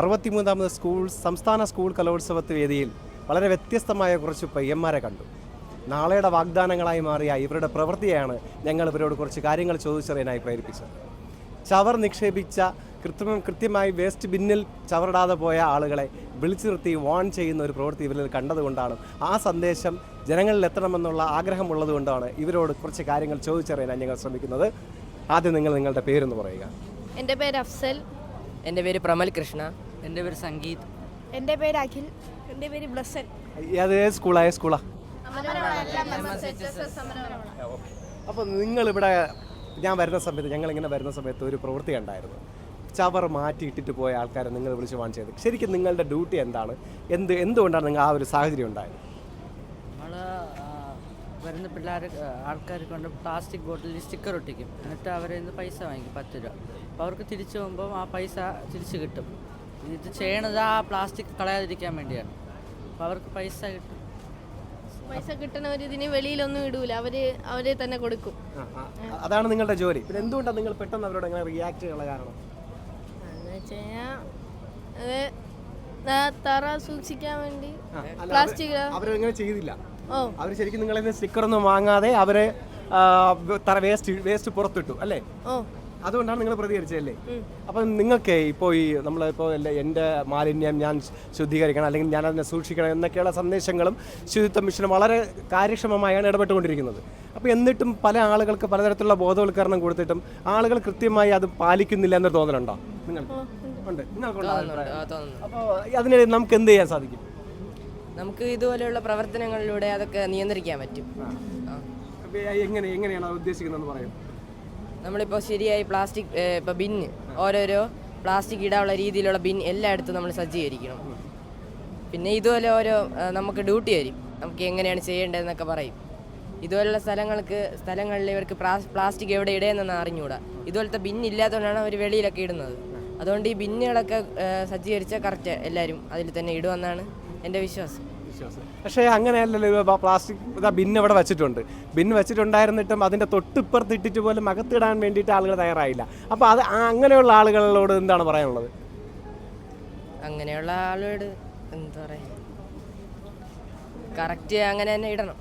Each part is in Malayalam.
63ാമത് സംസ്ഥാന സ്കൂൾ കലോത്സവ വേദിയിൽ വളരെ വ്യത്യസ്തമായ കുറച്ച് പയ്യന്മാരെ കണ്ടു. നാളെയുടെ വാഗ്ദാനങ്ങളായി മാറിയ ഇവരുടെ പ്രവൃത്തിയാണ് ഞങ്ങൾ ഇവരോട് കുറച്ച് കാര്യങ്ങൾ ചോദിച്ചറിയാനായി പ്രേരിപ്പിച്ചത്. ചവർ നിക്ഷേപിച്ച കൃത്യമായി വേസ്റ്റ് ബിന്നിൽ ചവറിടാതെ പോയ ആളുകളെ വിളിച്ചു നിർത്തി വാൺ ചെയ്യുന്ന ഒരു പ്രവൃത്തി ഇവരിൽ കണ്ടതുകൊണ്ടാണ്, ആ സന്ദേശം ജനങ്ങളിൽ എത്തണമെന്നുള്ള ആഗ്രഹമുള്ളതുകൊണ്ടാണ് ഇവരോട് കുറച്ച് കാര്യങ്ങൾ ചോദിച്ചറിയാൻ ഞങ്ങൾ ശ്രമിക്കുന്നത്. ആദ്യം നിങ്ങളുടെ പേരൊന്ന് പറയുക. എൻ്റെ പേര് അഫ്സൽ. എൻ്റെ പേര് പ്രമൽ കൃഷ്ണ. എൻ്റെ പേര് സംഗീത്. എൻ്റെ പേര് അഖിൽ. എൻ്റെ പേര് ബ്ലസ്സൻ. ഏത് സ്കൂളാ? അപ്പോൾ നിങ്ങളിവിടെ ഞങ്ങളിങ്ങനെ വരുന്ന സമയത്ത് ഒരു പ്രവൃത്തി ഉണ്ടായിരുന്നു. ചവർ മാറ്റിയിട്ടിട്ട് പോയ ആൾക്കാരെ നിങ്ങൾ വിളിച്ച് വാൺ ചെയ്ത്. ശരിക്കും നിങ്ങളുടെ ഡ്യൂട്ടി എന്താണ്? എന്തുകൊണ്ടാണ് നിങ്ങൾ ആ ഒരു സാഹചര്യം ഉണ്ടായത്? നമ്മൾ വരുന്ന ആൾക്കാർ കൊണ്ട് പ്ലാസ്റ്റിക് ബോട്ടിലിൽ സ്റ്റിക്കർ ഒട്ടിക്കും. എന്നിട്ട് അവരിൽ നിന്ന് പൈസ വാങ്ങിക്കും 10 രൂപ. അപ്പോൾ അവർക്ക് തിരിച്ചു പോകുമ്പോൾ ആ പൈസ തിരിച്ച് കിട്ടും. ഇത് ചെയ്യണത് ആ പ്ലാസ്റ്റിക് കളയാതിരിക്കാൻ വേണ്ടിയാണ്. അപ്പോൾ അവർക്ക് പൈസ കിട്ടണവർ ഇതിന് വെളിയിലൊന്നും ഇടൂല, അവരെ തന്നെ കൊടുക്കും. അതാണ് നിങ്ങളുടെ ജോലി. പിന്നെ എന്തുകൊണ്ടാണ് നിങ്ങൾ പെട്ടെന്ന് അവരോട് എങ്ങനെ റിയാക്ട് ചെയ്യാനുള്ള കാരണം? എന്ന് വെച്ച് കഴിഞ്ഞാൽ തറ സൂക്ഷിക്കാൻ വേണ്ടി പ്ലാസ്റ്റിക് അവരങ്ങനെ ചെയ്തില്ല. അവർ ശരിക്കും നിങ്ങളെ സ്റ്റിക്കറൊന്നും വാങ്ങാതെ അവരെ വേസ്റ്റ് പുറത്തിട്ടു അല്ലേ? അതുകൊണ്ടാണ് നിങ്ങൾ പ്രതികരിച്ചല്ലേ? അപ്പം നിങ്ങൾക്ക് ഇപ്പോൾ നമ്മളിപ്പോൾ എൻ്റെ മാലിന്യം ഞാൻ ശുദ്ധീകരിക്കണം, അല്ലെങ്കിൽ ഞാൻ അതിനെ സൂക്ഷിക്കണം എന്നൊക്കെയുള്ള സന്ദേശങ്ങളും ശുചിത്വ മിഷനും വളരെ കാര്യക്ഷമമായാണ് ഇടപെട്ടുകൊണ്ടിരിക്കുന്നത്. അപ്പോൾ എന്നിട്ടും പല ആളുകൾക്ക് പലതരത്തിലുള്ള ബോധവൽക്കരണം കൊടുത്തിട്ടും ആളുകൾ കൃത്യമായി അത് പാലിക്കുന്നില്ല എന്നൊരു തോന്നലുണ്ടോ ഉണ്ട്? അപ്പോൾ അതിനിടെ നമുക്ക് എന്ത് ചെയ്യാൻ സാധിക്കും? നമുക്ക് ഇതുപോലെയുള്ള പ്രവർത്തനങ്ങളിലൂടെ അതൊക്കെ നിയന്ത്രിക്കാൻ പറ്റും. എങ്ങനെയാണ് ഉദ്ദേശിക്കുന്നതെന്ന് പറയും? നമ്മളിപ്പോൾ ശരിയായി പ്ലാസ്റ്റിക് ഇപ്പോൾ ബിന്ന് ഓരോരോ പ്ലാസ്റ്റിക് ഇടാനുള്ള രീതിയിലുള്ള ബിൻ എല്ലായിടത്തും നമ്മൾ സജ്ജീകരിക്കണം. പിന്നെ ഇതുപോലെ നമുക്ക് ഡ്യൂട്ടി വരും, നമുക്ക് എങ്ങനെയാണ് ചെയ്യേണ്ടതെന്നൊക്കെ പറയും. ഇതുപോലുള്ള സ്ഥലങ്ങളിൽ ഇവർക്ക് പ്ലാസ്റ്റിക് എവിടെ ഇടയെന്നൊന്നും അറിഞ്ഞുകൂടാ. ഇതുപോലത്തെ ബിന്നില്ലാത്തതുകൊണ്ടാണ് അവർ വെളിയിലൊക്കെ ഇടുന്നത്. അതുകൊണ്ട് ഈ ബിന്നുകളൊക്കെ സജ്ജീകരിച്ചാൽ കറക്റ്റ് എല്ലാവരും അതിൽ തന്നെ ഇടുമെന്നാണ് എൻ്റെ വിശ്വാസം. പക്ഷേ അങ്ങനെയല്ലല്ലോ. പ്ലാസ്റ്റിക് ബിന്ന് ഇവിടെ വെച്ചിട്ടുണ്ടായിരുന്നിട്ടും അതിൻ്റെ തൊട്ടിപ്പുറത്ത് ഇട്ടിട്ട് പോലും അകത്തിടാൻ വേണ്ടിയിട്ട് ആളുകൾ തയ്യാറായില്ല. അപ്പോൾ അങ്ങനെയുള്ള ആളുകളോട് എന്താണ് പറയാനുള്ളത്? അങ്ങനെയുള്ള ആളോട് എന്താ പറയുക, കറക്റ്റ് അങ്ങനെ തന്നെ ഇടണം.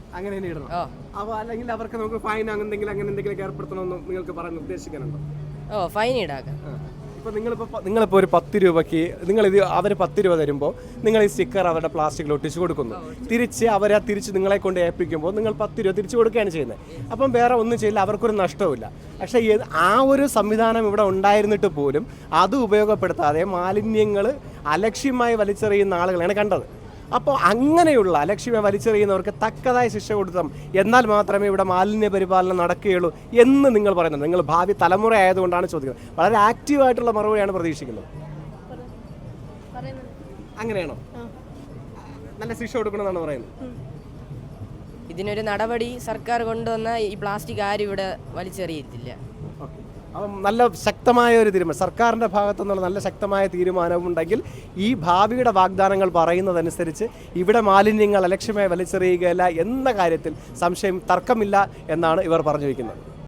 അപ്പോൾ അല്ലെങ്കിൽ അവർക്ക് നമുക്ക് ഫൈൻ അങ്ങനെ എന്തെങ്കിലും ഏർപ്പെടുത്തണമെന്ന് നിങ്ങൾക്ക് പറയാൻ ഉദ്ദേശിക്കാനുണ്ടോ? ഫൈൻ ഈടാക്കാം. ഇപ്പോൾ നിങ്ങളിപ്പോൾ ഒരു 10 രൂപയ്ക്ക് അവർ 10 രൂപ തരുമ്പോൾ നിങ്ങൾ ഈ സ്റ്റിക്കർ അവരുടെ പ്ലാസ്റ്റിക്കിൽ ഒട്ടിച്ച് കൊടുക്കുന്നു. തിരിച്ച് നിങ്ങളെ കൊണ്ട് ഏൽപ്പിക്കുമ്പോൾ നിങ്ങൾ 10 രൂപ തിരിച്ചു കൊടുക്കുകയാണ് ചെയ്യുന്നത്. അപ്പം വേറെ ഒന്നും ചെയ്യില്ല, അവർക്കൊരു നഷ്ടവുമില്ല. പക്ഷേ ആ ഒരു സംവിധാനം ഇവിടെ ഉണ്ടായിരുന്നിട്ട് പോലും അത് ഉപയോഗപ്പെടുത്താതെ മാലിന്യങ്ങൾ അലക്ഷ്യമായി വലിച്ചെറിയുന്ന ആളുകളാണ് കണ്ടത്. അപ്പോൾ അങ്ങനെയുള്ള അലക്ഷ്യമായി വലിച്ചെറിയുന്നവർക്ക് തക്കതായ ശിക്ഷ കൊടുത്താൽ എന്നാൽ മാത്രമേ ഇവിടെ മാലിന്യ പരിപാലനം നടക്കുകയുള്ളൂ എന്ന് നിങ്ങൾ പറയുന്നത്. നിങ്ങൾ ഭാവി തലമുറ ആയതുകൊണ്ടാണ് ചോദിക്കുന്നത്. വളരെ ആക്റ്റീവായിട്ടുള്ള മറുപടിയാണ് പ്രതീക്ഷിക്കുന്നത്. അങ്ങനെയാണോ? നല്ല ശിക്ഷ കൊടുക്കണമെന്നാണ് പറയുന്നത്. ഇതിനൊരു നടപടി സർക്കാർ കൊണ്ടുവന്ന ഈ പ്ലാസ്റ്റിക് ആരും ഇവിടെ വലിച്ചെറിയത്തില്ല. അപ്പം നല്ല ശക്തമായ ഒരു തീരുമാനം സർക്കാരിൻ്റെ ഭാഗത്തു നിന്നുള്ള നല്ല ശക്തമായ തീരുമാനമുണ്ടെങ്കിൽ ഈ ഭാവിയുടെ വാഗ്ദാനങ്ങൾ പറയുന്നതനുസരിച്ച് ഇവിടെ മാലിന്യങ്ങൾ അലക്ഷ്യമായി വലിച്ചെറിയുകയില്ല എന്ന കാര്യത്തിൽ തർക്കമില്ല എന്നാണ് ഇവർ പറഞ്ഞു വയ്ക്കുന്നത്.